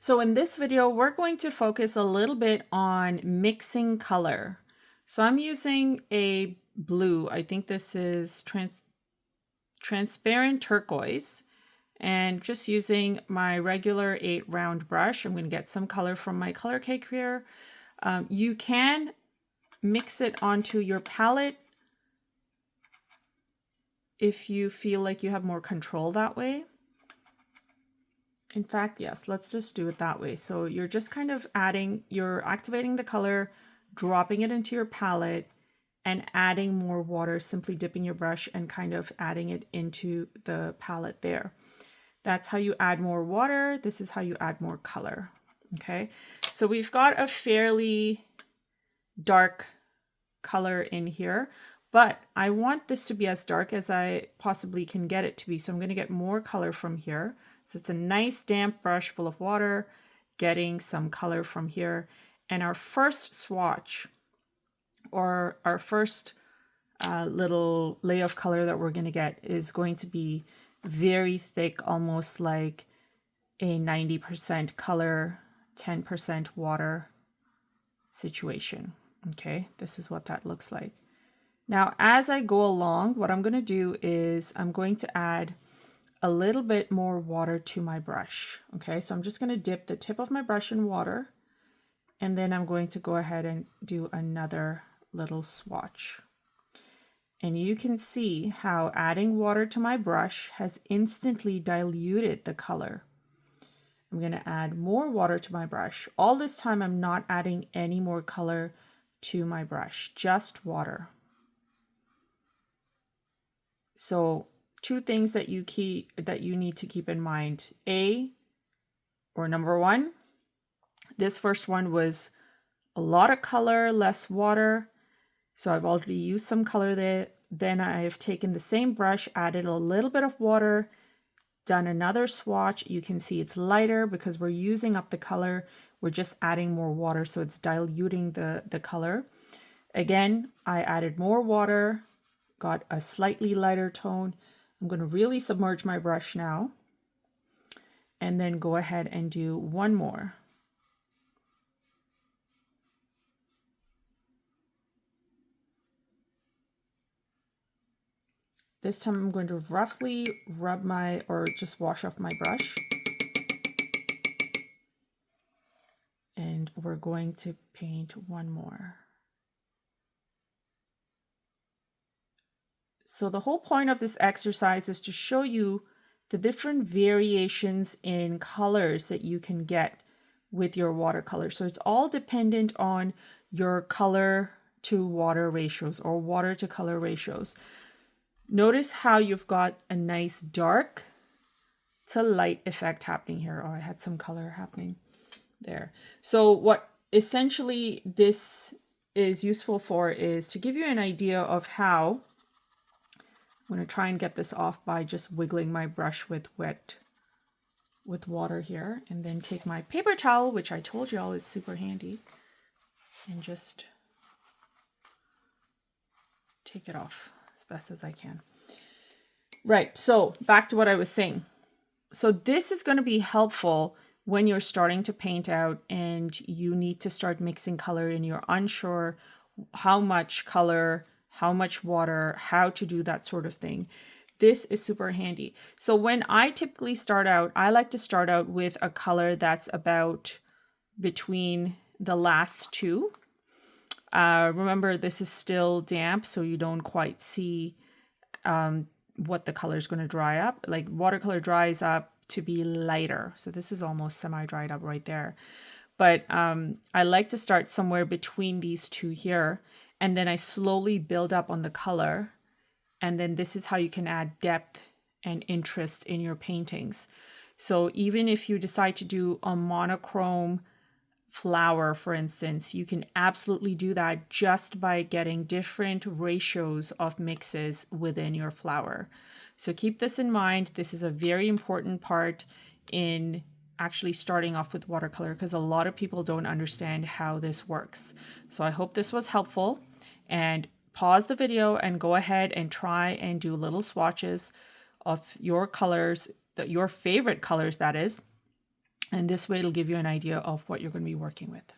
So in this video, we're going to focus a little bit on mixing color. So I'm using a blue, I think this is transparent turquoise, and just using my regular 8 round brush. I'm going to get some color from my color cake here. You can mix it onto your palette if you feel like you have more control that way. In fact, yes, let's just do it that way. So you're just kind of you're activating the color, dropping it into your palette, and adding more water, simply dipping your brush and kind of adding it into the palette there. That's how you add more water. This is how you add more color. Okay, so we've got a fairly dark color in here, but I want this to be as dark as I possibly can get it to be. So I'm going to get more color from here. So it's a nice damp brush full of water, getting some color from here. And our first swatch, or our first little lay of color that we're going to get, is going to be very thick, almost like a 90% color, 10% water situation. Okay, this is what that looks like. Now, as I go along, what I'm going to do is I'm going to add a little bit more water to my brush. Okay, so I'm just going to dip the tip of my brush in water, and then I'm going to go ahead and do another little swatch. And you can see how adding water to my brush has instantly diluted the color. I'm going to add more water to my brush. All this time I'm not adding any more color to my brush, just water. So two things that you need to keep in mind. Number one, this first one was a lot of color, less water. So I've already used some color there. Then I've taken the same brush, added a little bit of water, done another swatch. You can see it's lighter because we're using up the color. We're just adding more water, so it's diluting the color. Again, I added more water, got a slightly lighter tone. I'm going to really submerge my brush now, and then go ahead and do one more. This time I'm going to roughly rub or just wash off my brush. And we're going to paint one more. So the whole point of this exercise is to show you the different variations in colors that you can get with your watercolor. So it's all dependent on your color to water ratios or water to color ratios. Notice how you've got a nice dark to light effect happening here. Oh, I had some color happening there. So what essentially this is useful for is to give you an idea of how. I'm going to try and get this off by just wiggling my brush with water here, and then take my paper towel, which I told y'all is super handy, and just take it off as best as I can. Right, so back to what I was saying. So this is going to be helpful when you're starting to paint out and you need to start mixing color and you're unsure how much color, how much water, how to do that sort of thing. This is super handy. So when I typically start out, I like to start out with a color that's about between the last two. Remember, this is still damp, so you don't quite see what the color is going to dry up. Like watercolor dries up to be lighter. So this is almost semi-dried up right there. But I like to start somewhere between these two here. And then I slowly build up on the color. And then this is how you can add depth and interest in your paintings. So even if you decide to do a monochrome flower, for instance, you can absolutely do that just by getting different ratios of mixes within your flower. So keep this in mind. This is a very important part in actually starting off with watercolor, because a lot of people don't understand how this works. So I hope this was helpful, and pause the video and go ahead and try and do little swatches of your colors, your favorite colors that is, And this way it'll give you an idea of what you're going to be working with.